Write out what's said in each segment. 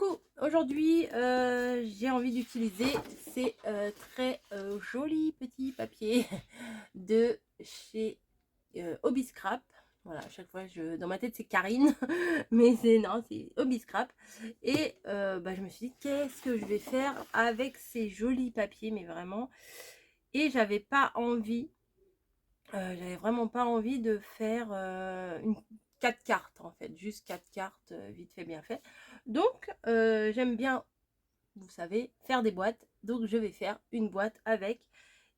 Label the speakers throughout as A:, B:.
A: Coucou, aujourd'hui j'ai envie d'utiliser ces très jolis petits papiers de chez Hobby Scrap. Voilà, à chaque fois dans ma tête c'est Karine, mais c'est non, c'est Hobby Scrap. Et je me suis dit qu'est-ce que je vais faire avec ces jolis papiers, mais vraiment. Et j'avais vraiment pas envie de faire une 4 cartes en fait, juste 4 cartes vite fait bien fait. Donc j'aime bien, vous savez, faire des boîtes. Donc je vais faire une boîte avec,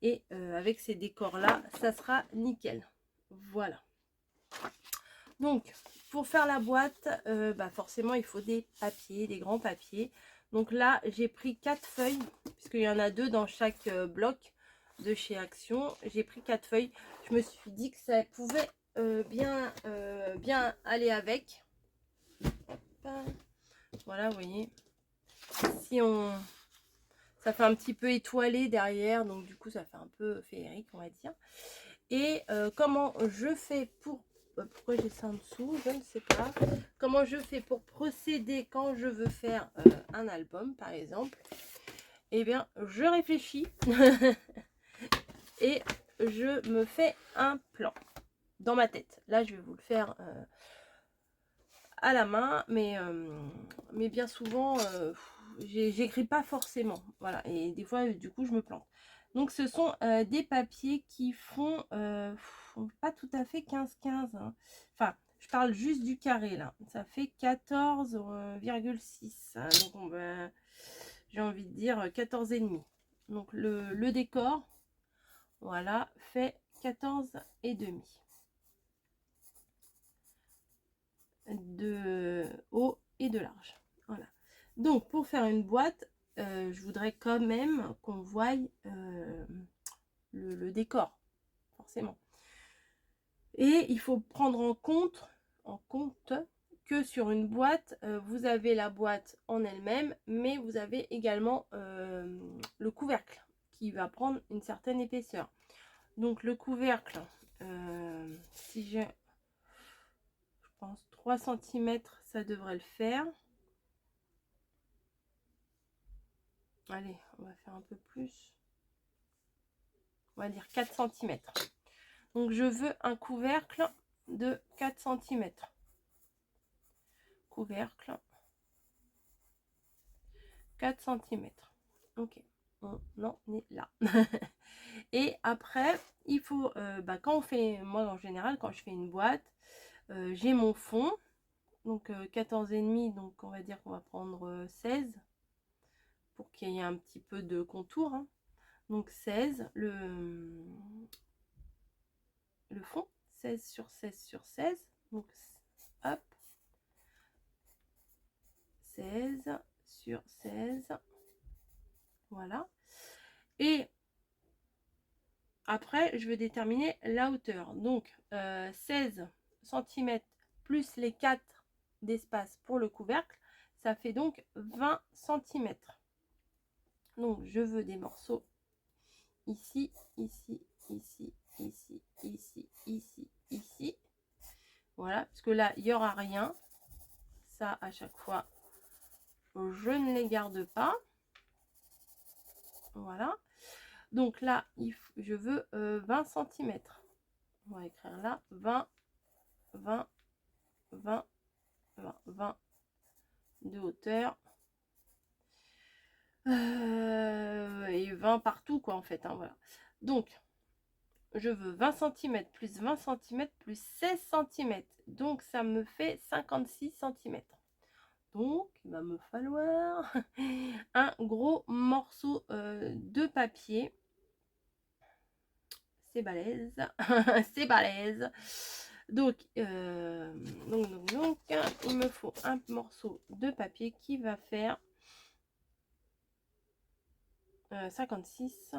A: et avec ces décors là, ça sera nickel. Voilà. Donc pour faire la boîte, forcément il faut des papiers, des grands papiers. Donc là j'ai pris 4 feuilles, puisqu'il y en a 2 dans chaque bloc de chez Action. J'ai pris 4 feuilles. Je me suis dit que ça pouvait bien aller avec. Voilà, vous voyez. Si on... Ça fait un petit peu étoilé derrière, donc du coup ça fait un peu féerique, on va dire. Et comment je fais pour... pourquoi j'ai ça en dessous, je ne sais pas. Comment je fais pour procéder quand je veux faire un album, par exemple. Eh bien, je réfléchis et je me fais un plan dans ma tête. Là, je vais vous le faire à la main, mais bien souvent, j'écris pas forcément. Voilà, et des fois, du coup, je me plante. Donc, ce sont des papiers qui font pas tout à fait 15-15. Hein. Enfin, je parle juste du carré, là. Ça fait 14,6. Hein. Donc, j'ai envie de dire 14 et demi. Donc, le décor, voilà, fait 14 et demi. De haut et de large. Voilà. Donc, pour faire une boîte, je voudrais quand même qu'on voie le décor, forcément. Et il faut prendre en compte que sur une boîte, vous avez la boîte en elle-même, mais vous avez également le couvercle qui va prendre une certaine épaisseur. Donc le couvercle, si j'ai, je pense 3 cm, ça devrait le faire. Allez, on va faire un peu plus. On va dire 4 cm. Donc je veux un couvercle de 4 cm. Couvercle 4 cm. Ok, on en est là. Et après, il faut, quand on fait, moi en général, quand je fais une boîte, j'ai mon fond. Donc 14,5, donc on va dire qu'on va prendre 16 pour qu'il y ait un petit peu de contour. Hein. Donc 16, le fond, 16 sur 16 sur 16. Donc hop, 16 sur 16. Voilà. Et après, je vais déterminer la hauteur. Donc 16 cm plus les 4 d'espace pour le couvercle, ça fait donc 20 cm. Donc je veux des morceaux ici, ici, ici, ici, ici, ici, ici. Voilà, parce que là, il n'y aura rien. Ça, à chaque fois, je ne les garde pas. Voilà. Donc là, je veux 20 cm. On va écrire là 20, 20, 20, 20, 20 de hauteur. Et 20 partout, quoi, en fait. Hein, voilà. Donc, je veux 20 cm plus 20 cm plus 16 cm. Donc, ça me fait 56 cm. Donc, il va me falloir un gros morceau de papier. C'est balèze. C'est balèze. Donc, il me faut un morceau de papier qui va faire 56.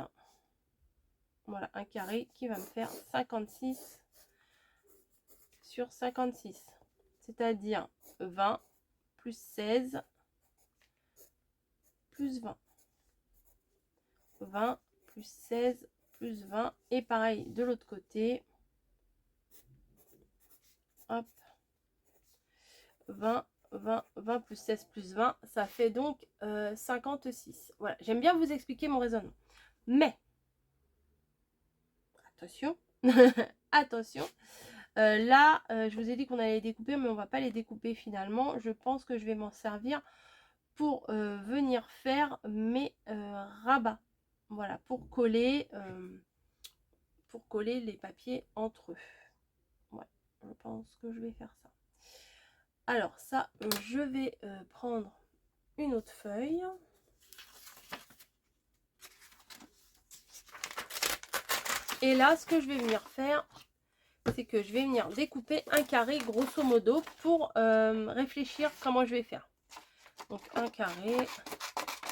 A: Voilà, un carré qui va me faire 56 sur 56. C'est-à-dire 20 plus 16 plus 20. 20 plus 16 plus 20. Et pareil de l'autre côté. Hop. 20, 20, 20 plus 16 plus 20, ça fait donc 56. Voilà, j'aime bien vous expliquer mon raisonnement. Mais, attention, attention, là, je vous ai dit qu'on allait les découper, mais on va pas les découper finalement. Je pense que je vais m'en servir pour venir faire mes rabats. Voilà, pour coller les papiers entre eux. Ouais, je pense que je vais faire ça. Alors ça, je vais prendre une autre feuille. Et là, ce que je vais venir faire, c'est que je vais venir découper un carré grosso modo pour réfléchir comment je vais faire. Donc un carré,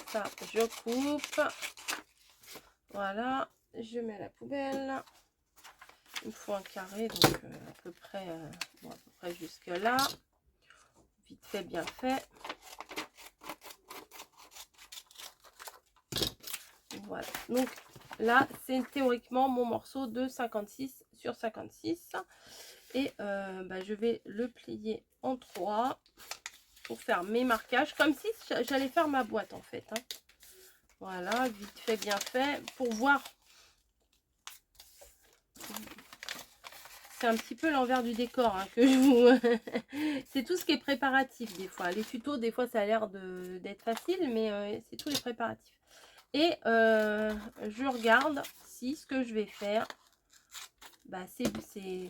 A: ça je coupe. Voilà, je mets à la poubelle. Il me faut un carré, donc à peu près, bon, à peu près jusque là. Vite fait, bien fait. Voilà, donc là c'est théoriquement mon morceau de 56 sur 56 et je vais le plier en 3 pour faire mes marquages comme si j'allais faire ma boîte en fait, hein. Voilà, vite fait, bien fait, pour voir. C'est un petit peu l'envers du décor, hein, que je vous... c'est tout ce qui est préparatif des fois. Les tutos, des fois, ça a l'air d'être facile, mais c'est tous les préparatifs. Et je regarde si ce que je vais faire,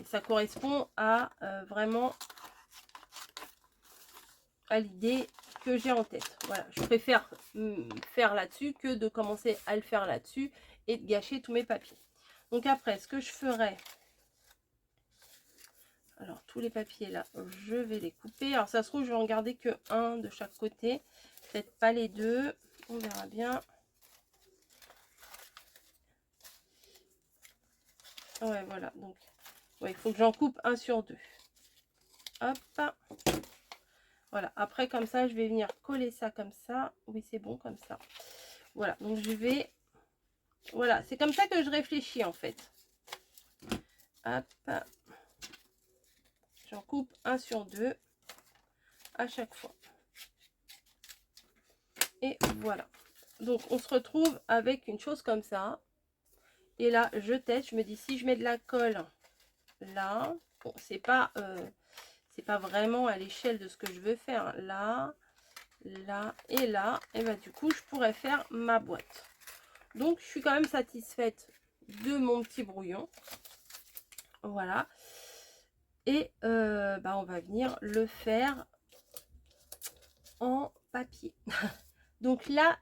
A: ça correspond à vraiment à l'idée que j'ai en tête. Voilà, je préfère faire là-dessus que de commencer à le faire là-dessus et de gâcher tous mes papiers. Donc après, ce que je ferai... Alors, tous les papiers là, je vais les couper. Alors, ça se trouve, je vais en garder que un de chaque côté. Peut-être pas les deux. On verra bien. Ouais, voilà. Donc, ouais, il faut que j'en coupe un sur deux. Hop. Voilà. Après, comme ça, je vais venir coller ça comme ça. Oui, c'est bon comme ça. Voilà. Donc, je vais... Voilà. C'est comme ça que je réfléchis, en fait. Hop. J'en coupe un sur deux à chaque fois. Et voilà. Donc, on se retrouve avec une chose comme ça. Et là, je teste. Je me dis, si je mets de la colle là, bon, c'est pas vraiment à l'échelle de ce que je veux faire. Là, là et là. Et bah, du coup, je pourrais faire ma boîte. Donc, je suis quand même satisfaite de mon petit brouillon. Voilà. Et on va venir le faire en papier. Donc là,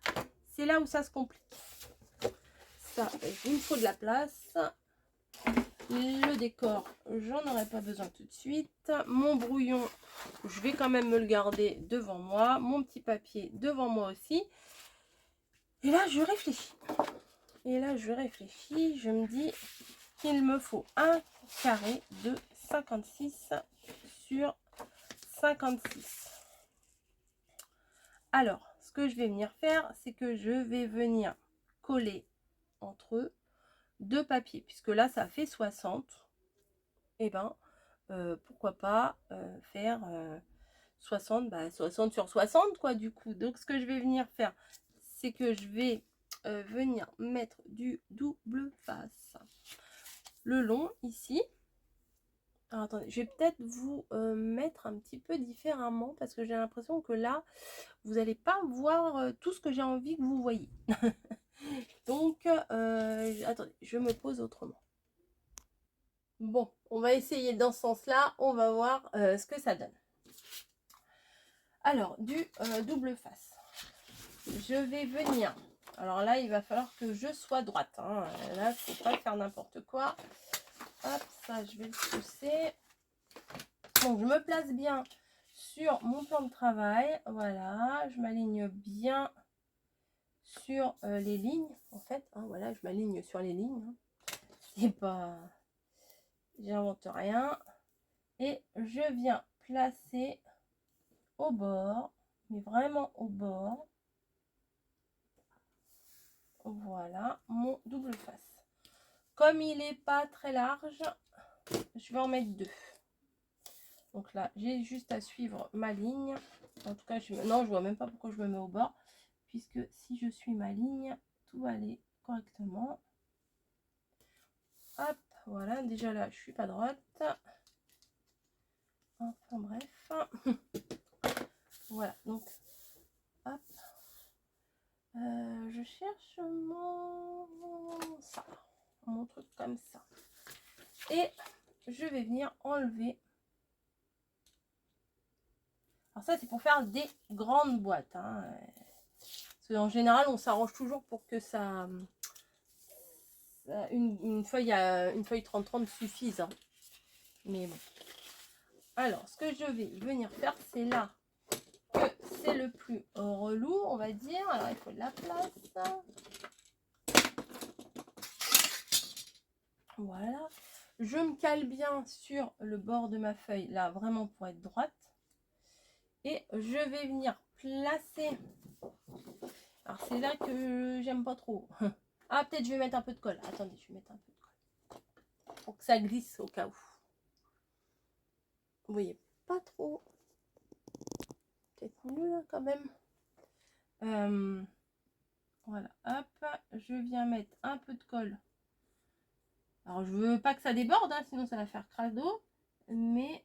A: c'est là où ça se complique. Ça, il me faut de la place. Le décor, j'en aurai pas besoin tout de suite. Mon brouillon, je vais quand même me le garder devant moi. Mon petit papier devant moi aussi. Et là, je réfléchis. Je me dis qu'il me faut un carré de 56 sur 56. Alors, ce que je vais venir faire, c'est que je vais venir coller entre eux deux papiers. Puisque là, ça fait 60. Et pourquoi pas faire 60, 60 sur 60 quoi du coup. Donc ce que je vais venir faire, c'est que je vais venir mettre du double face le long ici. Alors attendez, je vais peut-être vous mettre un petit peu différemment parce que j'ai l'impression que là vous n'allez pas voir tout ce que j'ai envie que vous voyez. Donc attendez, je me pose autrement. Bon, on va essayer dans ce sens-là. On va voir ce que ça donne. Alors, du double face. Je vais venir. Alors là, il va falloir que je sois droite, hein. Là, il ne faut pas faire n'importe quoi. Hop, ça, je vais le pousser. Donc, je me place bien sur mon plan de travail. Voilà, je m'aligne bien sur les lignes, en fait. Hein, voilà, je m'aligne sur les lignes. Hein. C'est pas... J'invente rien. Et je viens placer au bord, mais vraiment au bord. Voilà, mon double face. Comme il n'est pas très large, je vais en mettre deux. Donc là, j'ai juste à suivre ma ligne. En tout cas, non, je vois même pas pourquoi je me mets au bord. Puisque si je suis ma ligne, tout va aller correctement. Hop, voilà. Déjà là, je suis pas droite. Enfin bref. Voilà, donc, hop. Je cherche mon truc comme ça. Et je vais venir enlever. Alors ça, c'est pour faire des grandes boîtes. Hein. Parce qu'en général, on s'arrange toujours pour que ça une feuille 30-30 suffise. Hein. Mais bon. Alors, ce que je vais venir faire, c'est là que c'est le plus relou, on va dire. Alors, il faut de la place. Voilà. Je me cale bien sur le bord de ma feuille, là, vraiment pour être droite. Et je vais venir placer. Alors, c'est là que j'aime pas trop. Ah, peut-être je vais mettre un peu de colle. Attendez, je vais mettre un peu de colle. Pour que ça glisse au cas où. Vous voyez, pas trop. Peut-être mieux là quand même. Voilà, hop. Je viens mettre un peu de colle. Alors, je veux pas que ça déborde, hein, sinon ça va faire crado. Mais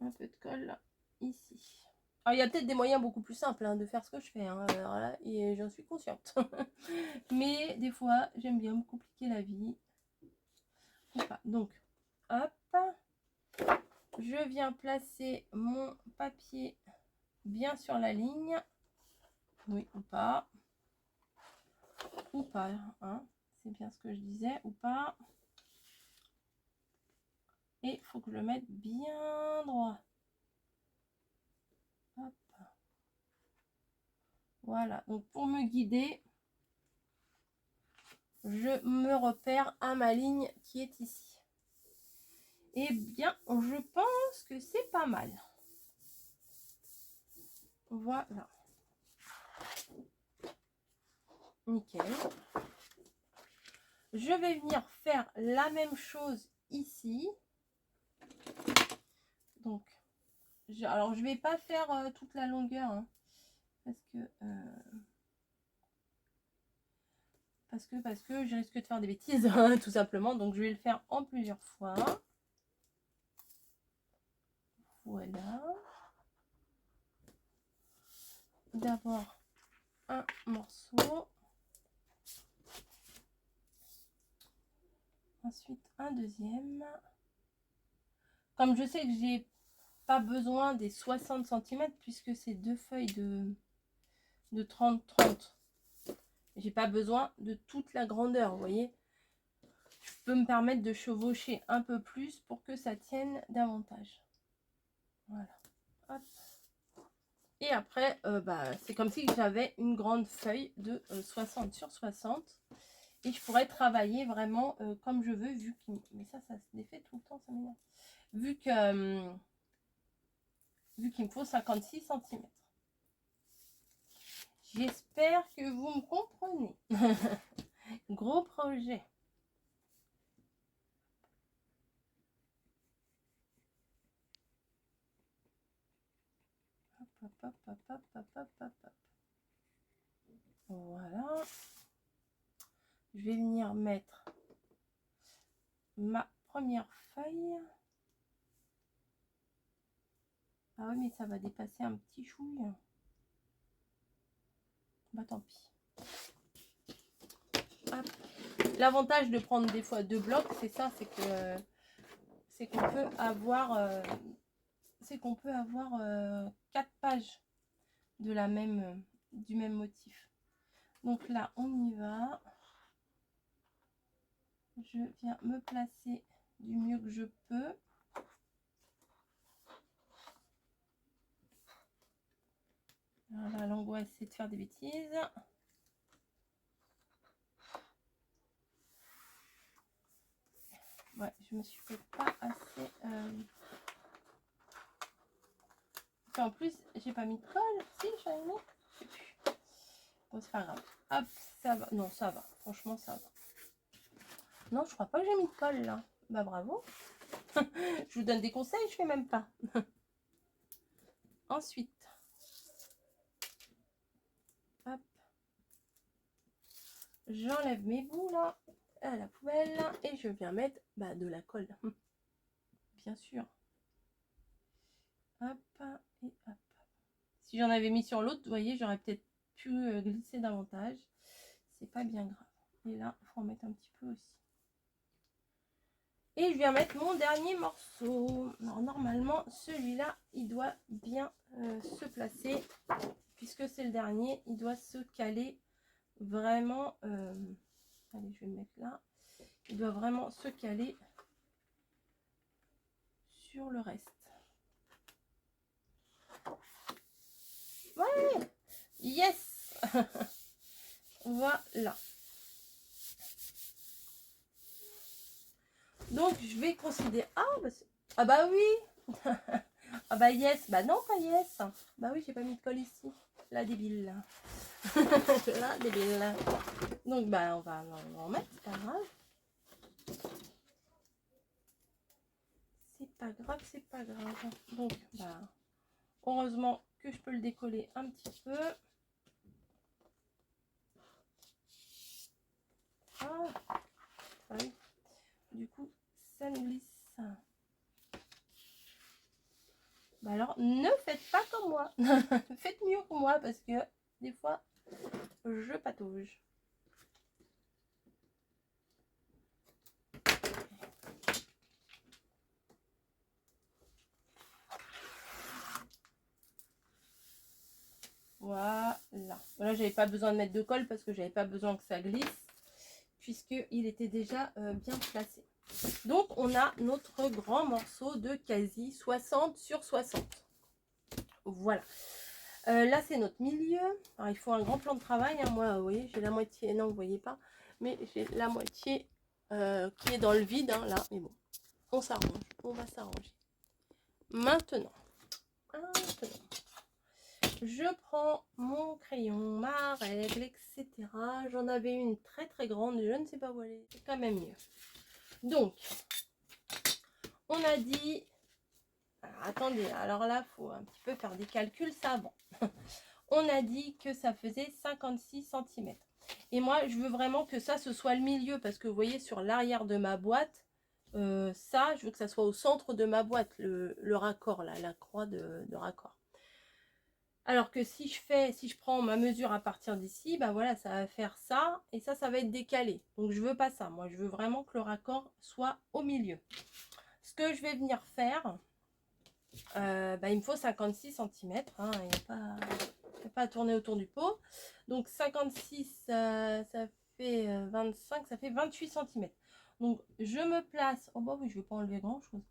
A: un peu de colle là, ici. Alors, il y a peut-être des moyens beaucoup plus simples hein, de faire ce que je fais. Hein, alors là, et j'en suis consciente. Mais des fois, j'aime bien me compliquer la vie. Donc, hop. Je viens placer mon papier bien sur la ligne. Oui, ou pas. Ou pas. Hein. C'est bien ce que je disais. Ou pas. Et il faut que je le mette bien droit. Hop. Voilà. Donc, pour me guider, je me repère à ma ligne qui est ici. Eh bien, je pense que c'est pas mal. Voilà. Nickel. Je vais venir faire la même chose ici. Donc, alors je vais pas faire toute la longueur. Hein, parce que je risque de faire des bêtises, hein, tout simplement. Donc, je vais le faire en plusieurs fois. Voilà. D'abord, un morceau. Ensuite, un deuxième. Comme je sais que j'ai pas besoin des 60 cm puisque c'est deux feuilles de 30-30. J'ai pas besoin de toute la grandeur, vous voyez. Je peux me permettre de chevaucher un peu plus pour que ça tienne davantage. Voilà. Hop. Et après, c'est comme si j'avais une grande feuille de 60 sur 60. Et je pourrais travailler vraiment comme je veux, vu qu'il... Mais ça se défait tout le temps, ça m'énerve. Vu qu'il me faut 56 cm. J'espère que vous me comprenez. Gros projet. Hop, hop, hop, hop, hop, hop, hop, hop, hop. Voilà. Je vais venir mettre ma première feuille. Ah oui, mais ça va dépasser un petit chouille. Bah tant pis. L'avantage de prendre des fois deux blocs, c'est ça, c'est qu'on peut avoir 4 pages de du même motif. Donc là, on y va. Je viens me placer du mieux que je peux. Voilà, l'angoisse, c'est de faire des bêtises. Ouais, je me suis fait pas assez... En plus, j'ai pas mis de colle. Si, j'en ai mis. Je sais plus. Bon, c'est pas grave. Hop, ça va. Non, ça va. Franchement, ça va. Non, je crois pas que j'ai mis de colle, là. Bah, bravo. Je vous donne des conseils, je fais même pas. Ensuite, hop, j'enlève mes bouts là à la poubelle et je viens mettre de la colle. Bien sûr. Hop et hop. Si j'en avais mis sur l'autre, vous voyez, j'aurais peut-être pu glisser davantage. C'est pas bien grave. Et là, il faut en mettre un petit peu aussi. Et je viens mettre mon dernier morceau. Alors, normalement, celui-là, il doit bien se placer. Puisque c'est le dernier, il doit se caler vraiment. Allez, je vais le mettre là. Il doit vraiment se caler sur le reste. Ouais! Yes! Voilà. Donc, je vais considérer... Ah bah oui. Ah bah yes. Bah non, pas yes. Bah oui, j'ai pas mis de colle ici. La débile. La débile. Donc, on va en mettre. C'est pas grave. C'est pas grave, c'est pas grave. Donc, heureusement que je peux le décoller un petit peu. Ah, oui. Du coup, ça nous glisse. Alors, ne faites pas comme moi. Faites mieux que moi parce que des fois, je patauge. Voilà. Voilà, j'avais pas besoin de mettre de colle parce que j'avais pas besoin que ça glisse puisqu'il était déjà bien placé. Donc, on a notre grand morceau de quasi 60 sur 60. Voilà. Là, c'est notre milieu. Alors, il faut un grand plan de travail. Hein. Moi, vous voyez, j'ai la moitié. Non, vous voyez pas. Mais j'ai la moitié qui est dans le vide. Hein, là, mais bon, on s'arrange. On va s'arranger. Maintenant, je prends mon crayon, ma règle, etc. J'en avais une très très grande. Je ne sais pas où elle est. C'est quand même mieux. Donc, on a dit... Alors, attendez, alors là, il faut un petit peu faire des calculs savants. On a dit que ça faisait 56 cm. Et moi, je veux vraiment que ça, ce soit le milieu. Parce que vous voyez, sur l'arrière de ma boîte, ça, je veux que ça soit au centre de ma boîte, le raccord, là, la croix de raccord. Alors que si je prends ma mesure à partir d'ici, voilà, ça va faire ça. Et ça va être décalé. Donc, je veux pas ça. Moi, je veux vraiment que le raccord soit au milieu. Ce que je vais venir faire... il me faut 56 cm, hein, il n'y a pas à tourner autour du pot. Donc 56, ça fait 25, ça fait 28 cm. Donc je me place, oh bah oui, je ne vais pas enlever grand chose.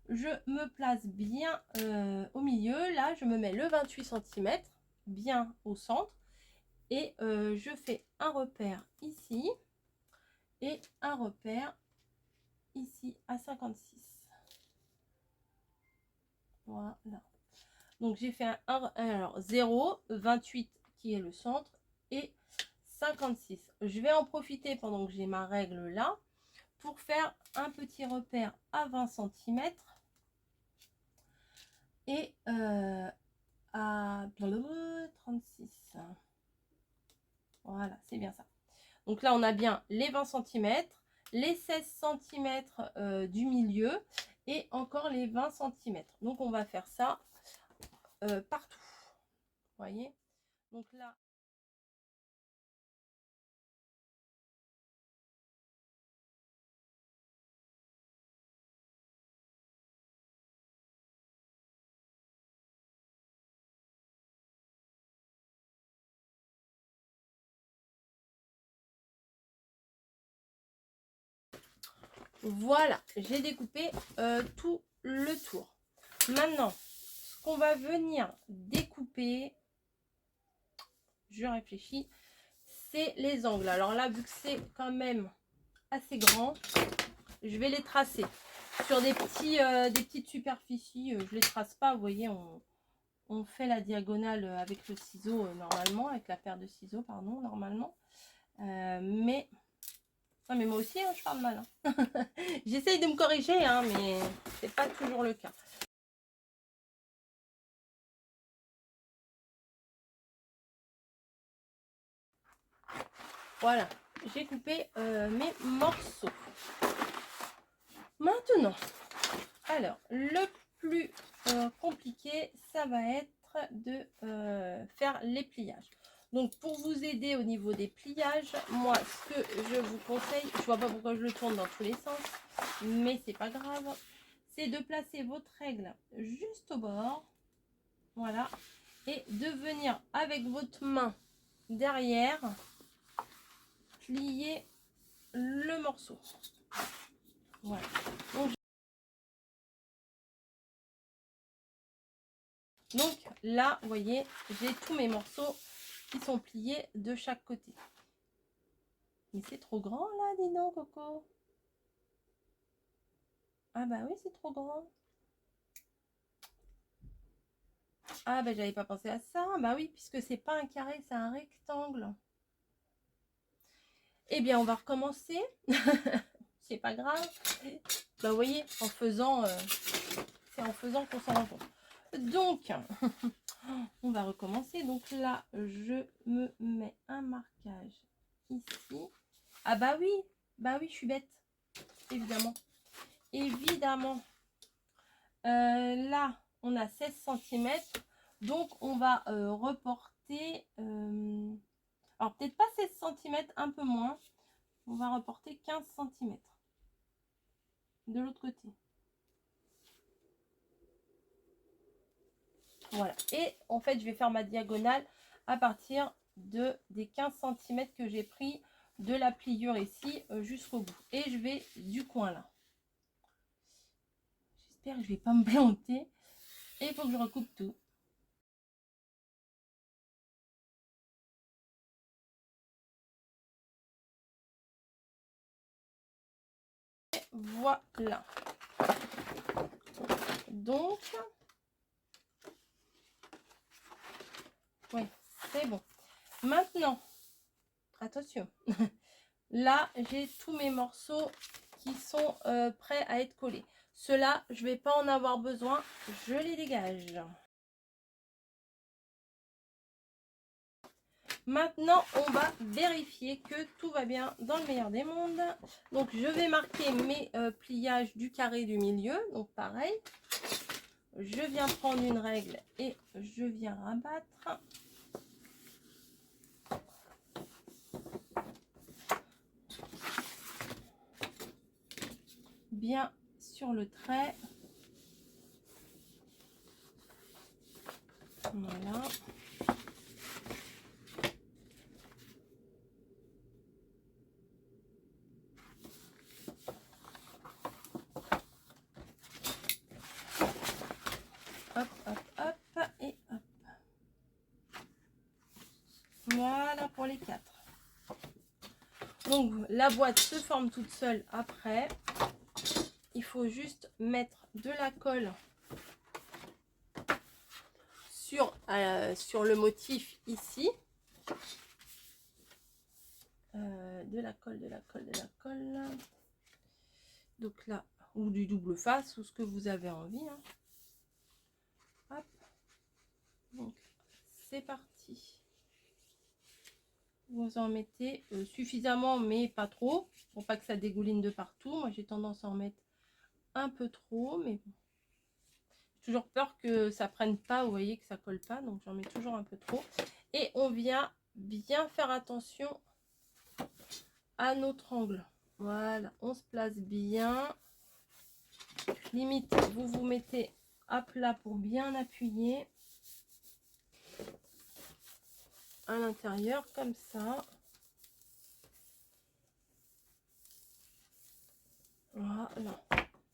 A: Je me place bien au milieu, là je me mets le 28 cm, bien au centre. Et je fais un repère ici et un repère ici à 56. Voilà. Donc j'ai fait alors 0, 28 qui est le centre et 56. Je vais en profiter pendant que j'ai ma règle là pour faire un petit repère à 20 cm et à 36. Voilà, c'est bien ça. Donc là, on a bien les 20 cm, les 16 cm du milieu et encore les 20 cm. Donc on va faire ça partout. Vous voyez? Donc là, voilà, j'ai découpé tout le tour. Maintenant, ce qu'on va venir découper, je réfléchis, c'est les angles. Alors là, vu que c'est quand même assez grand, je vais les tracer. Sur des petites superficies, je les trace pas, vous voyez, on fait la diagonale avec le ciseau normalement, avec la paire de ciseaux, pardon, normalement. Mais... Non, mais moi aussi, hein, je parle mal. Hein. J'essaye de me corriger, hein, mais c'est pas toujours le cas. Voilà, j'ai coupé mes morceaux. Maintenant, alors, le plus compliqué, ça va être de faire les pliages. Donc, pour vous aider au niveau des pliages, moi, ce que je vous conseille, je vois pas pourquoi je le tourne dans tous les sens, mais c'est pas grave, c'est de placer votre règle juste au bord, voilà, et de venir avec votre main derrière plier le morceau. Voilà. Donc là, vous voyez, j'ai tous mes morceaux qui sont pliés de chaque côté. Mais c'est trop grand là, dis donc, Coco. Ah bah oui, c'est trop grand. Ah bah j'avais pas pensé à ça. Bah oui, puisque c'est pas un carré, c'est un rectangle. Eh bien, on va recommencer. C'est pas grave. Bah vous voyez, en faisant, c'est en faisant qu'on s'en rend compte. Donc, on va recommencer. Donc là, je me mets un marquage ici. Ah bah oui, je suis bête. Évidemment. Évidemment. Là, on a 16 cm. Donc, on va reporter... alors, peut-être pas 16 cm, un peu moins. On va reporter 15 cm. De l'autre côté. Voilà. Et en fait, je vais faire ma diagonale à partir des 15 cm que j'ai pris de la pliure ici jusqu'au bout. Et je vais du coin là. J'espère que je vais pas me planter. Et il faut que je recoupe tout. Et voilà. Donc, oui, c'est bon. Maintenant, attention. Là, j'ai tous mes morceaux qui sont prêts à être collés. Ceux-là, je ne vais pas en avoir besoin. Je les dégage. Maintenant, on va vérifier que tout va bien dans le meilleur des mondes. Donc, je vais marquer mes pliages du carré du milieu. Donc, pareil. Je viens prendre une règle et je viens rabattre. Bien sur le trait. Voilà. Hop, hop, hop et hop. Voilà pour les 4. Donc la boîte se forme toute seule après. Il faut juste mettre de la colle sur le motif ici. De la colle. Donc là, ou du double face, ou ce que vous avez envie. Hein. Hop. Donc c'est parti. Vous en mettez suffisamment, mais pas trop, pour pas que ça dégouline de partout. Moi, j'ai tendance à en mettre un peu trop, mais bon. J'ai toujours peur que ça prenne pas, vous voyez, que ça colle pas, donc j'en mets toujours un peu trop. Et on vient bien faire attention à notre angle. Voilà, on se place bien. Limite, vous vous mettez à plat pour bien appuyer à l'intérieur, comme ça. Voilà.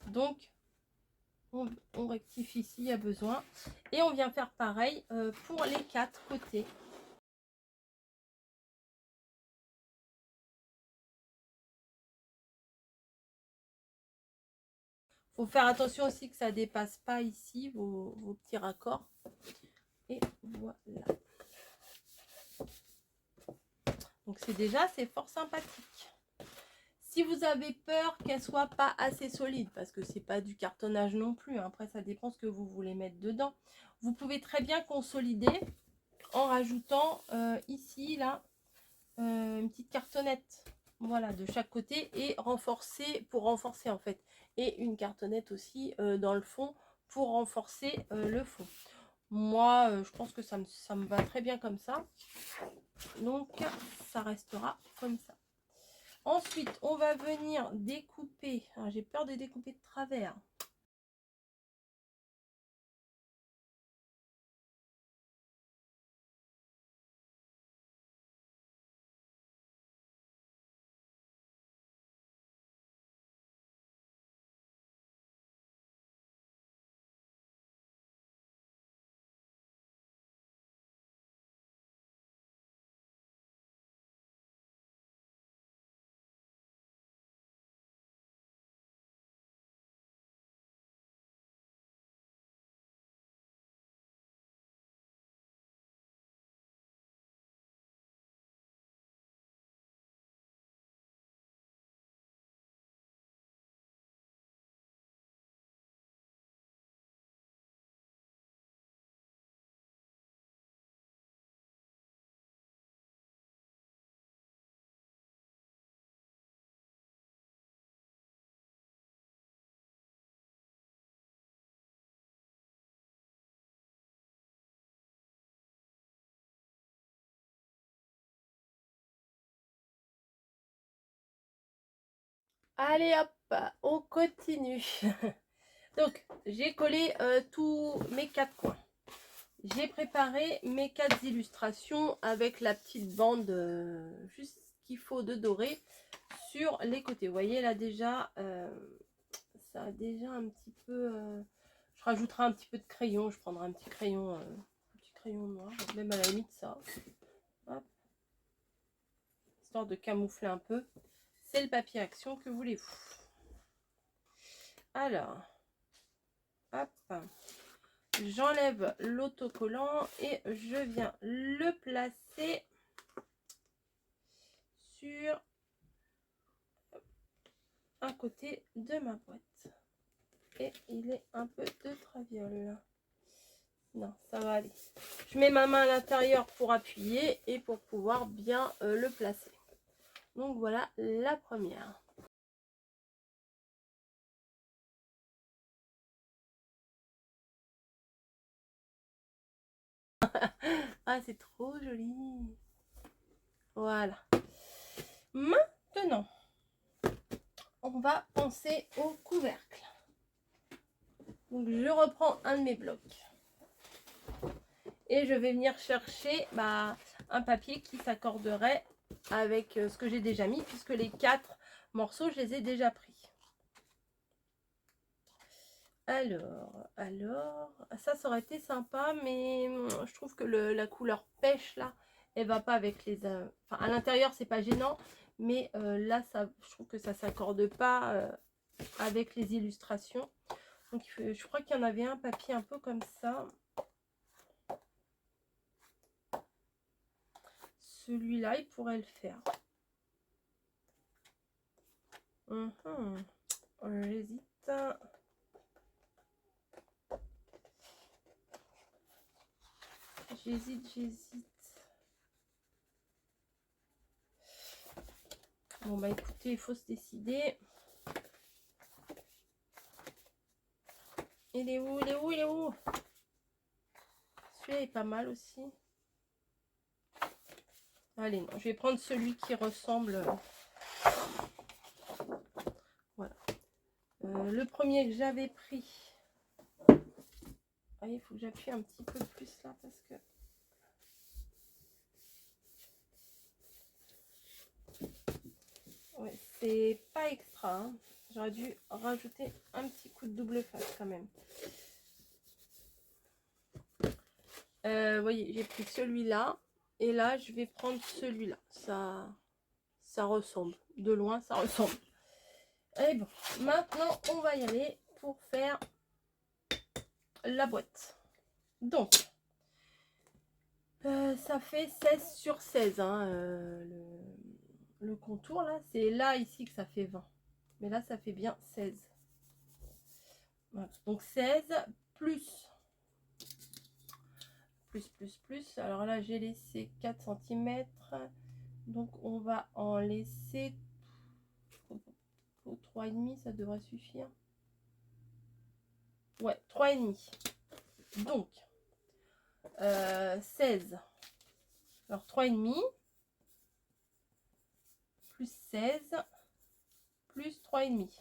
A: Donc, on rectifie s'il y a besoin. Et on vient faire pareil pour les 4 côtés. Faut faire attention aussi que ça dépasse pas ici vos petits raccords. Et voilà. Donc c'est fort sympathique. Si vous avez peur qu'elle soit pas assez solide, parce que c'est pas du cartonnage non plus, hein, après ça dépend ce que vous voulez mettre dedans. Vous pouvez très bien consolider en rajoutant ici là une petite cartonnette, voilà, de chaque côté, et renforcer, pour renforcer en fait, et une cartonnette aussi dans le fond pour renforcer le fond. Moi je pense que ça me va très bien comme ça, donc ça restera comme ça. Ensuite on va venir découper, j'ai peur de découper de travers. Allez hop, on continue. Donc j'ai collé tous mes 4 coins. J'ai préparé mes 4 illustrations avec la petite bande juste qu'il faut de doré sur les côtés. Vous voyez là déjà, ça a déjà un petit peu... je rajouterai un petit peu de crayon, je prendrai un petit crayon noir, même à la limite ça. Hop. Histoire de camoufler un peu. C'est le papier action, que voulez-vous? Alors, hop. J'enlève l'autocollant et je viens le placer sur un côté de ma boîte. Et il est un peu de traviole. Non, ça va aller. Je mets ma main à l'intérieur pour appuyer et pour pouvoir bien le placer. Donc voilà la première. Ah, c'est trop joli. Voilà. Maintenant, on va penser au couvercle. Donc je reprends un de mes blocs. Et je vais venir chercher un papier qui s'accorderait avec ce que j'ai déjà mis, puisque les 4 morceaux, je les ai déjà pris. Alors, ça aurait été sympa, mais je trouve que la couleur pêche, là, elle va pas avec les... Enfin, à l'intérieur, c'est pas gênant, mais là, je trouve que ça s'accorde pas avec les illustrations. Donc, je crois qu'il y en avait un papier un peu comme ça. Celui-là, il pourrait le faire. J'hésite. J'hésite. Bon, bah écoutez, il faut se décider. Il est où? Il est où? Il est où? Celui-là est pas mal aussi. Allez, non, je vais prendre celui qui ressemble. Voilà. Le premier que j'avais pris. Ah, il faut que j'appuie un petit peu plus là parce que... Ouais, c'est pas extra. Hein. J'aurais dû rajouter un petit coup de double face quand même. Vous voyez, j'ai pris celui-là. Et là, je vais prendre celui-là. Ça ressemble. De loin, ça ressemble. Et bon, maintenant, on va y aller pour faire la boîte. Donc, ça fait 16 sur 16. Hein, le contour, là. C'est là, ici, que ça fait 20. Mais là, ça fait bien 16. Voilà. Donc, 16 plus. Alors là, j'ai laissé 4 cm. Donc on va en laisser 3,5, ça devrait suffire. Ouais, 3,5. Donc 16. Alors 3,5 plus 16 plus 3,5.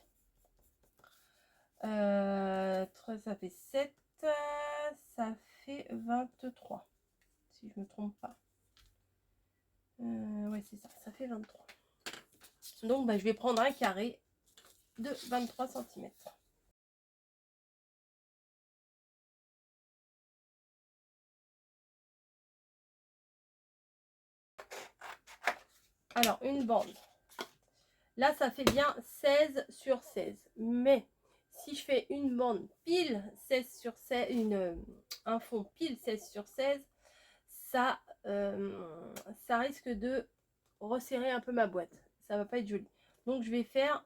A: Ça fait 7, ça fait 23. Si je me trompe pas. Ouais, c'est ça, ça fait 23. Donc bah, je vais prendre un carré de 23 cm. Alors, une bande. Là, ça fait bien 16 sur 16. Mais si je fais une bande pile 16 sur 16, un fond pile 16 sur 16, ça risque de resserrer un peu ma boîte. Ça va pas être joli. Donc, je vais faire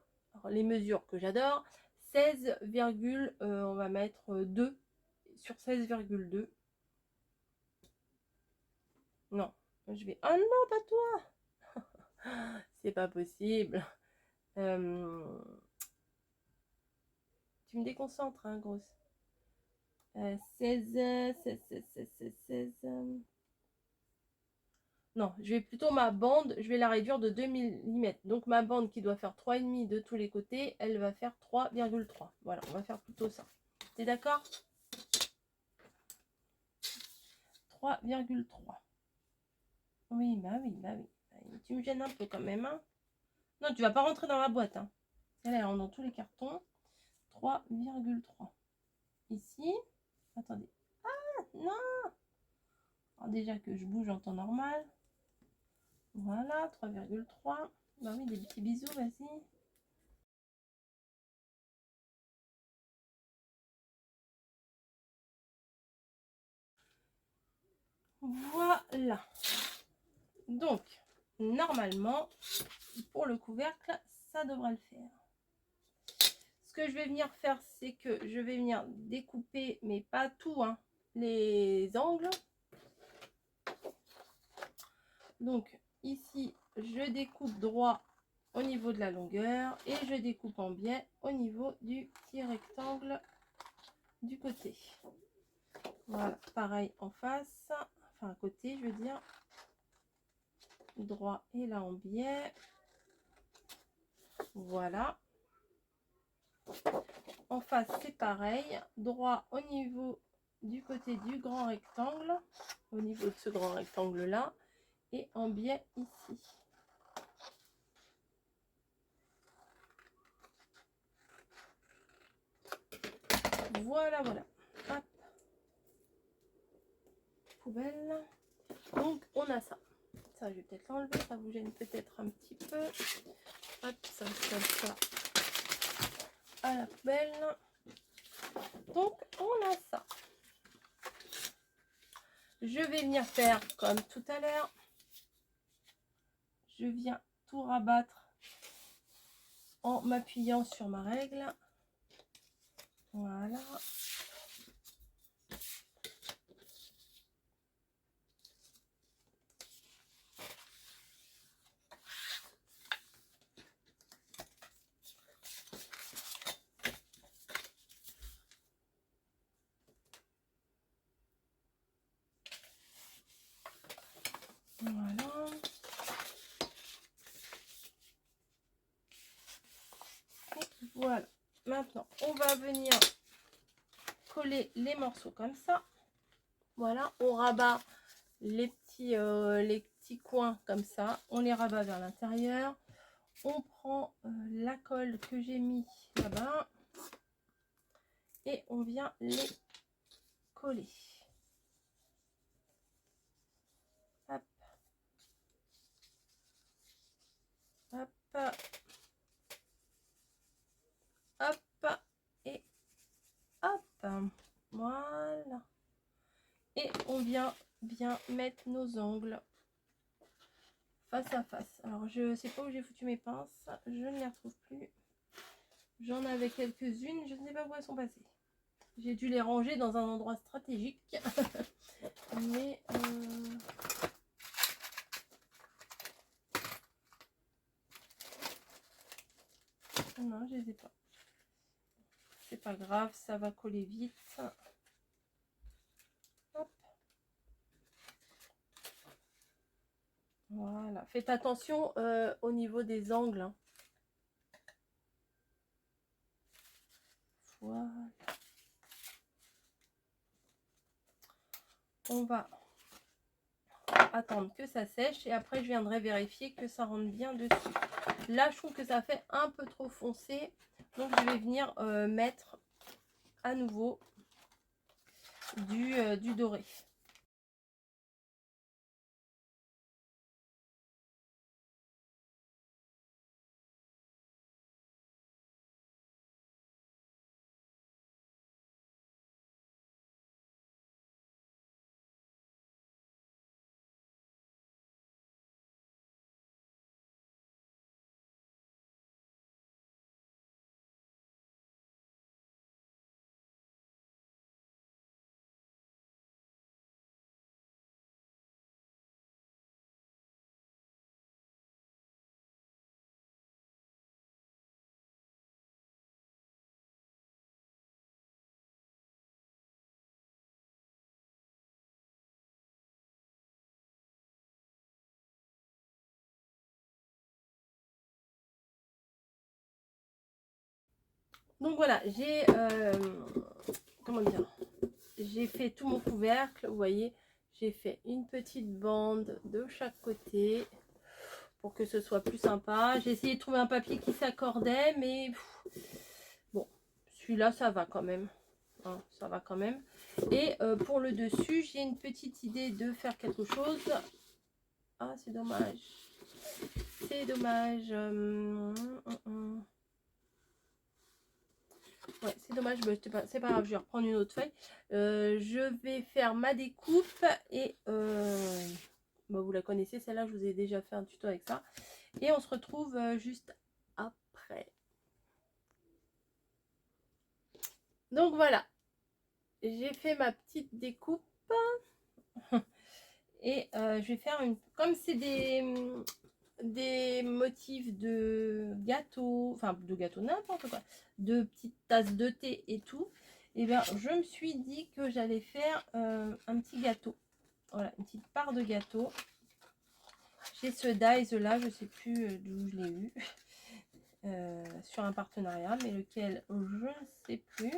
A: les mesures que j'adore. 16, on va mettre 2 sur 16,2. Non, je vais... Oh non, pas toi. C'est pas possible. Tu me déconcentres, hein, grosse. 16, 16. Non, je vais plutôt ma bande, je vais la réduire de 2 mm. Donc ma bande qui doit faire 3,5 de tous les côtés, elle va faire 3,3. Voilà, on va faire plutôt ça. T'es d'accord? 3,3. Oui, bah oui, bah oui. Tu me gênes un peu quand même, hein. Non, tu vas pas rentrer dans la boîte, hein. Elle est dans tous les cartons. 3,3. Ici. Attendez. Ah, non. Alors déjà que je bouge en temps normal. Voilà, 3,3. Bah oui, des petits bisous, vas-y. Voilà. Donc, normalement, pour le couvercle, ça devrait le faire. Ce que je vais venir faire, c'est que je vais venir découper, mais pas tout, hein, les angles. Donc, ici, je découpe droit au niveau de la longueur et je découpe en biais au niveau du petit rectangle du côté. Voilà, pareil en face, enfin à côté, je veux dire. Droit et là en biais. Voilà. En face, c'est pareil. Droit au niveau du côté du grand rectangle, au niveau de ce grand rectangle là, et en biais ici. Voilà, voilà. Hop. Poubelle. Donc, on a ça. Ça, je vais peut-être l'enlever. Ça vous gêne peut-être un petit peu. Hop, ça, ça à la poubelle. Donc, on a ça. Je vais venir faire comme tout à l'heure. Je viens tout rabattre en m'appuyant sur ma règle. Voilà. Voilà. Et voilà. Maintenant, on va venir coller les morceaux comme ça. Voilà. On rabat les petits coins comme ça. On les rabat vers l'intérieur. On prend la colle que j'ai mis là-bas. Et on vient les coller. Hop. Hop. Hop. Et hop. Voilà. Et on vient bien mettre nos ongles face à face. Alors je sais pas où j'ai foutu mes pinces, je ne les retrouve plus. J'en avais quelques-unes, je ne sais pas où elles sont passées. J'ai dû les ranger dans un endroit stratégique. Mais Non, je les ai pas. C'est pas grave, ça va coller vite. Hop. Voilà. Faites attention au niveau des angles. Hein. Voilà. On va attendre que ça sèche et après je viendrai vérifier que ça rentre bien dessus. Là, je trouve que ça fait un peu trop foncé. Donc, je vais venir mettre à nouveau du doré. Donc voilà, j'ai comment dire, j'ai fait tout mon couvercle. Vous voyez, j'ai fait une petite bande de chaque côté pour que ce soit plus sympa. J'ai essayé de trouver un papier qui s'accordait, mais bon, celui-là ça va quand même. Hein, ça va quand même. Et pour le dessus, j'ai une petite idée de faire quelque chose. Ah, c'est dommage. C'est dommage. Ouais, c'est dommage, c'est pas grave, je vais reprendre une autre feuille. Je vais faire ma découpe et bah, vous la connaissez, celle-là, je vous ai déjà fait un tuto avec ça. Et on se retrouve juste après. Donc voilà, j'ai fait ma petite découpe. Et je vais faire une... Comme c'est des motifs de gâteau, enfin de gâteau n'importe quoi, de petites tasses de thé et tout, et bien je me suis dit que j'allais faire un petit gâteau. Voilà, une petite part de gâteau. J'ai ce dies là, je sais plus d'où je l'ai eu, sur un partenariat, mais lequel je ne sais plus.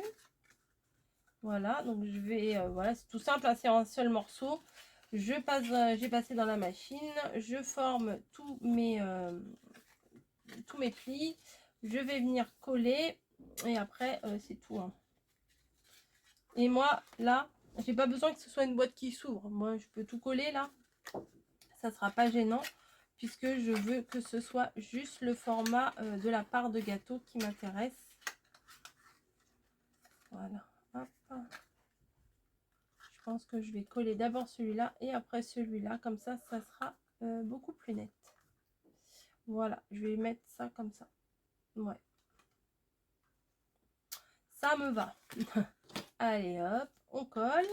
A: Voilà, donc je vais, voilà, c'est tout simple, hein, c'est un seul morceau. Je passe, j'ai passé dans la machine, je forme tous mes plis, je vais venir coller et après c'est tout. Hein. Et moi là, j'ai pas besoin que ce soit une boîte qui s'ouvre. Moi je peux tout coller là, ça sera pas gênant puisque je veux que ce soit juste le format de la part de gâteau qui m'intéresse. Voilà. Hop. Je pense que je vais coller d'abord celui-là et après celui-là, comme ça, ça sera beaucoup plus net. Voilà, je vais mettre ça comme ça. Ouais. Ça me va. Allez, hop, on colle.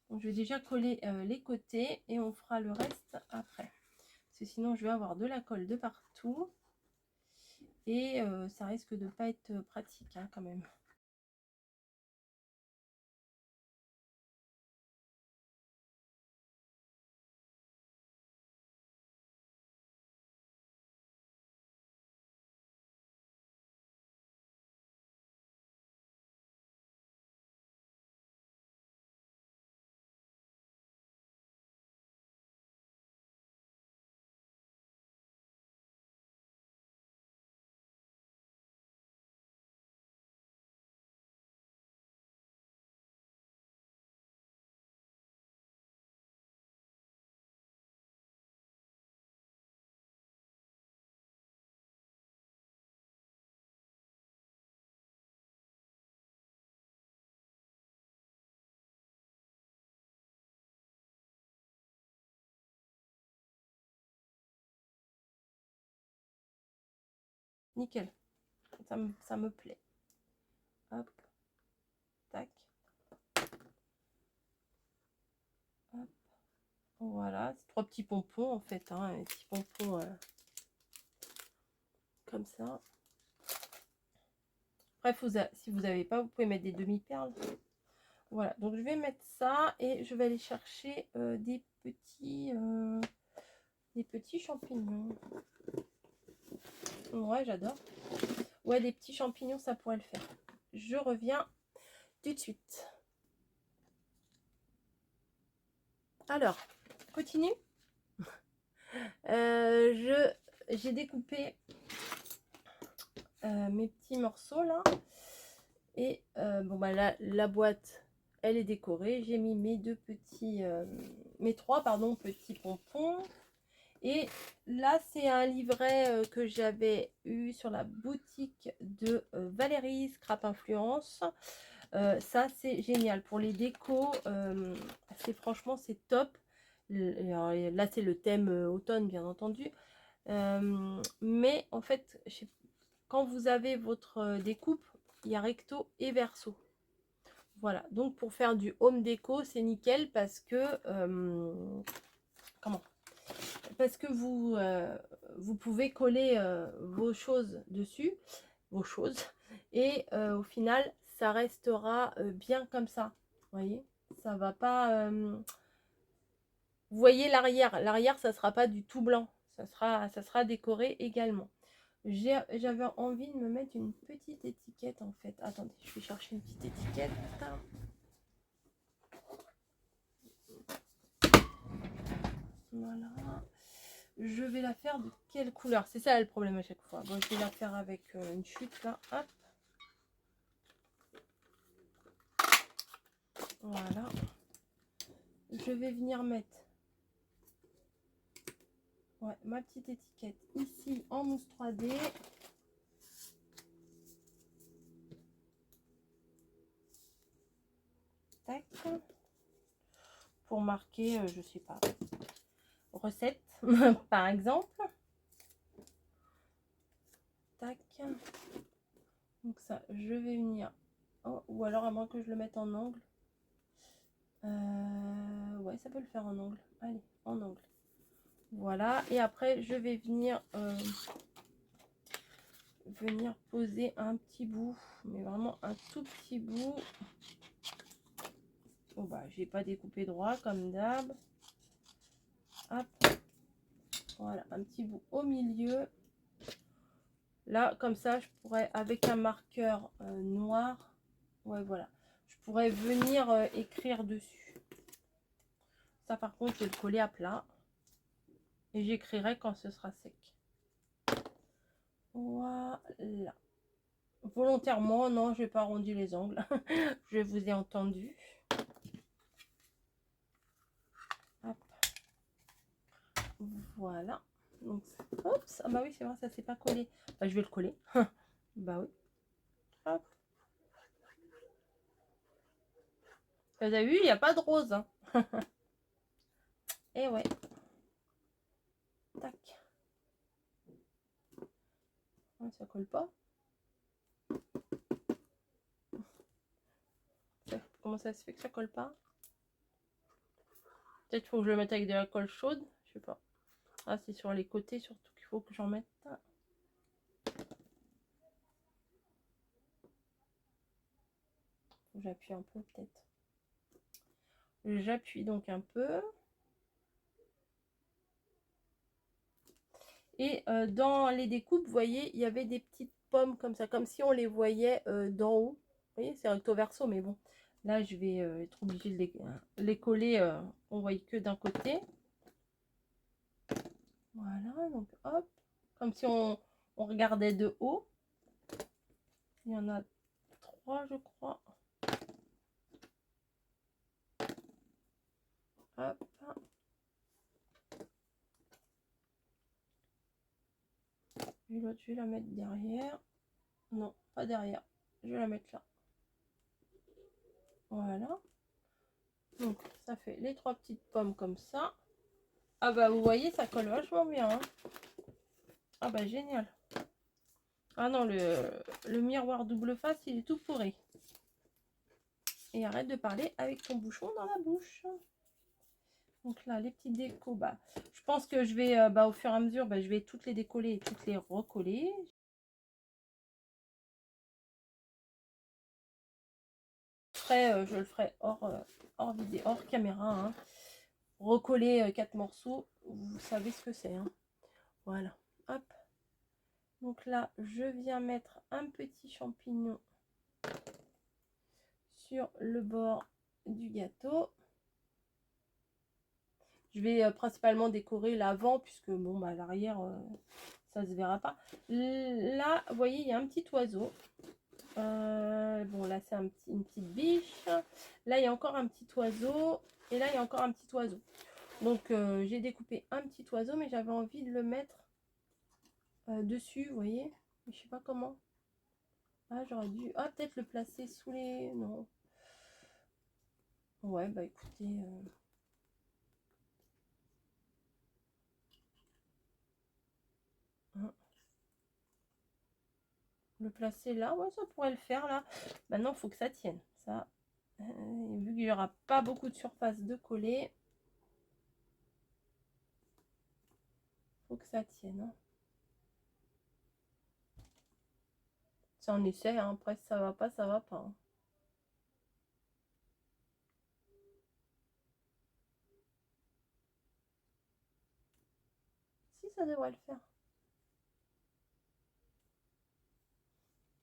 A: Donc, je vais déjà coller les côtés et on fera le reste après. Parce que sinon, je vais avoir de la colle de partout. Et ça risque de pas être pratique hein, quand même. Nickel. Ça me plaît. Hop. Tac. Hop. petits pompons en fait, hein, un petit pompon comme ça. Bref, si vous n'avez pas, vous pouvez mettre des demi-perles. Voilà, donc je vais mettre ça et je vais aller chercher des petits champignons. Ouais, j'adore. Ouais, des petits champignons, ça pourrait le faire. Je reviens tout de suite. Alors, continue. J'ai découpé mes petits morceaux là. Et bon bah là, la boîte, elle est décorée. J'ai mis mes trois petits pompons. Et là, c'est un livret que j'avais eu sur la boutique de Valérie Scrap Influence. Ça, c'est génial. Pour les décos, franchement, c'est top. Alors, là, c'est le thème automne, bien entendu. Mais en fait, quand vous avez votre découpe, il y a recto et verso. Voilà, donc pour faire du home déco, c'est nickel parce que parce que vous pouvez coller vos choses dessus, et au final, ça restera bien comme ça. Vous voyez, ça va pas. Vous voyez l'arrière, ça sera pas du tout blanc, ça sera décoré également. J'avais envie de me mettre une petite étiquette en fait. Attendez, je vais chercher une petite étiquette. Voilà. Je vais la faire de quelle couleur? C'est ça le problème à chaque fois. Bon, je vais la faire avec une chute là. Hop. Voilà. Je vais venir mettre ma petite étiquette ici en mousse 3D. Tac. Pour marquer, je sais pas, recette par exemple. Tac. Donc ça, je vais venir. Oh, ou alors à moins que je le mette en angle. Ouais, ça peut le faire en angle. Allez, en angle. Voilà. Et après, je vais venir poser un petit bout, mais vraiment un tout petit bout. Bon bah, j'ai pas découpé droit comme d'hab. Hop. Voilà, un petit bout au milieu. Là, comme ça, je pourrais, avec un marqueur noir, ouais, voilà, je pourrais venir écrire dessus. Ça, par contre, je vais le coller à plat. Et j'écrirai quand ce sera sec. Voilà. Volontairement, non, je n'ai pas arrondi les angles. Je vous ai entendu. Hop. Voilà. Donc, oups, ah bah oui, c'est vrai, ça s'est pas collé. Bah, je vais le coller. Bah oui. Hop. Vous avez vu, il n'y a pas de rose. Hein. Et ouais. Tac. Ça colle pas. Comment ça se fait que ça colle pas? Peut-être qu'il faut que je le mette avec de la colle chaude. Je sais pas. Ah, c'est sur les côtés surtout qu'il faut que j'en mette. J'appuie un peu peut-être. J'appuie donc un peu. Et dans les découpes, vous voyez, il y avait des petites pommes comme ça, comme si on les voyait d'en haut. Vous voyez, c'est recto verso, mais bon. Là, je vais être obligée de les coller. On voit que d'un côté. Voilà, donc hop. Comme si on regardait de haut. Il y en a 3, je crois. Hop. Et l'autre, je vais la mettre derrière. Non, pas derrière. Je vais la mettre là. Voilà. Donc, ça fait les 3 petites pommes comme ça. Ah bah, vous voyez, ça colle vachement bien. Hein. Ah bah, génial. Ah non, le miroir double face, il est tout pourri. Et arrête de parler avec ton bouchon dans la bouche. Donc là, les petits décos, bah, je pense que je vais, au fur et à mesure, je vais toutes les décoller et toutes les recoller. Je le ferai hors vidéo, hors caméra, hein. Recoller 4 morceaux, vous savez ce que c'est, hein. Voilà, hop. Donc là, je viens mettre un petit champignon sur le bord du gâteau. Je vais principalement décorer l'avant, puisque bon, bah, l'arrière, ça se verra pas. Là, vous voyez, il y a un petit oiseau. Bon, là, c'est une petite biche. Là, il y a encore un petit oiseau. Et là, il y a encore un petit oiseau. Donc, j'ai découpé un petit oiseau, mais j'avais envie de le mettre dessus, vous voyez. Je sais pas comment. Ah, j'aurais dû... Ah, peut-être le placer sous les... Non. Ouais, bah écoutez... Le placer là, ouais, ça pourrait le faire là. Maintenant, il faut que ça tienne. Ça, vu qu'il n'y aura pas beaucoup de surface de coller, faut que ça tienne, hein. C'est un essai, hein. Après, si ça va pas, ça va pas, hein. Si, ça devrait le faire.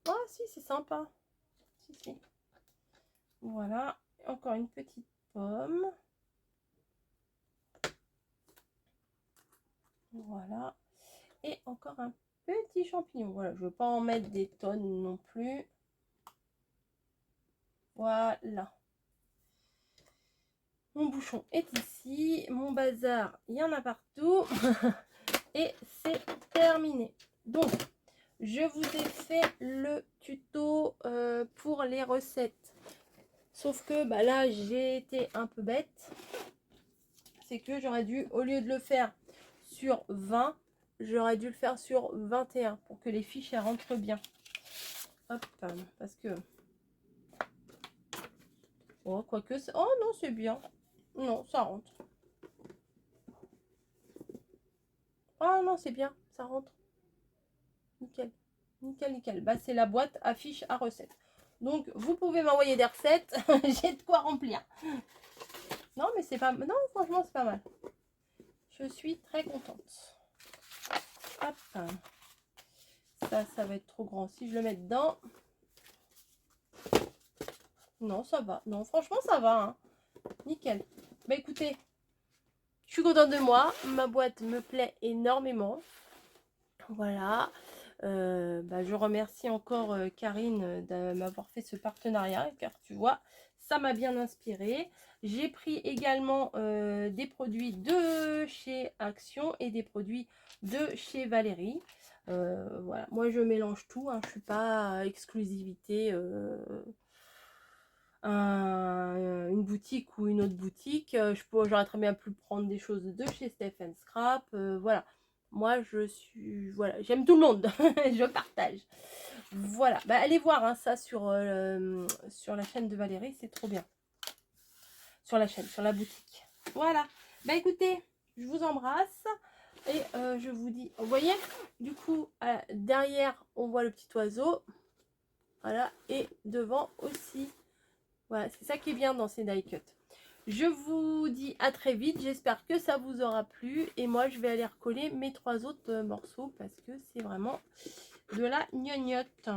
A: Ah, si, c'est sympa. Si, si. Voilà. Encore une petite pomme. Voilà. Et encore un petit champignon. Voilà, je ne veux pas en mettre des tonnes non plus. Voilà. Mon bouchon est ici. Mon bazar, il y en a partout. Et c'est terminé. Donc, je vous ai fait le tuto pour les recettes. Sauf que bah, là, j'ai été un peu bête. C'est que j'aurais dû, au lieu de le faire sur 20, j'aurais dû le faire sur 21 pour que les fiches elles rentrent bien. Hop, parce que... Oh, quoique... Oh non, c'est bien. Non, ça rentre. Ah non, c'est bien, ça rentre. Nickel. Nickel, nickel. Bah, c'est la boîte à fiches à recettes. Donc, vous pouvez m'envoyer des recettes. J'ai de quoi remplir. Non, mais c'est pas... Non, franchement, c'est pas mal. Je suis très contente. Hop. Ça va être trop grand. Si je le mets dedans... Non, ça va. Non, franchement, ça va, hein. Nickel. Bah, écoutez, je suis contente de moi. Ma boîte me plaît énormément. Voilà. Je remercie encore Karine de m'avoir fait ce partenariat, car tu vois, ça m'a bien inspiré. J'ai pris également des produits de chez Action et des produits de chez Valérie. Voilà, moi je mélange tout, hein, je suis pas exclusivité une boutique ou une autre boutique. J'aurais très bien pu prendre des choses de chez Stephen Scrap. Voilà. Moi, voilà, j'aime tout le monde. Je partage. Voilà. Bah, allez voir hein, ça sur la chaîne de Valérie. C'est trop bien. Sur la chaîne, sur la boutique. Voilà. Bah, écoutez, je vous embrasse. Et je vous dis, vous voyez, du coup, derrière, on voit le petit oiseau. Voilà. Et devant aussi. Voilà, c'est ça qui est bien dans ces die cuts. Je vous dis à très vite, j'espère que ça vous aura plu. Et moi, je vais aller recoller mes 3 autres morceaux parce que c'est vraiment de la gnognotte.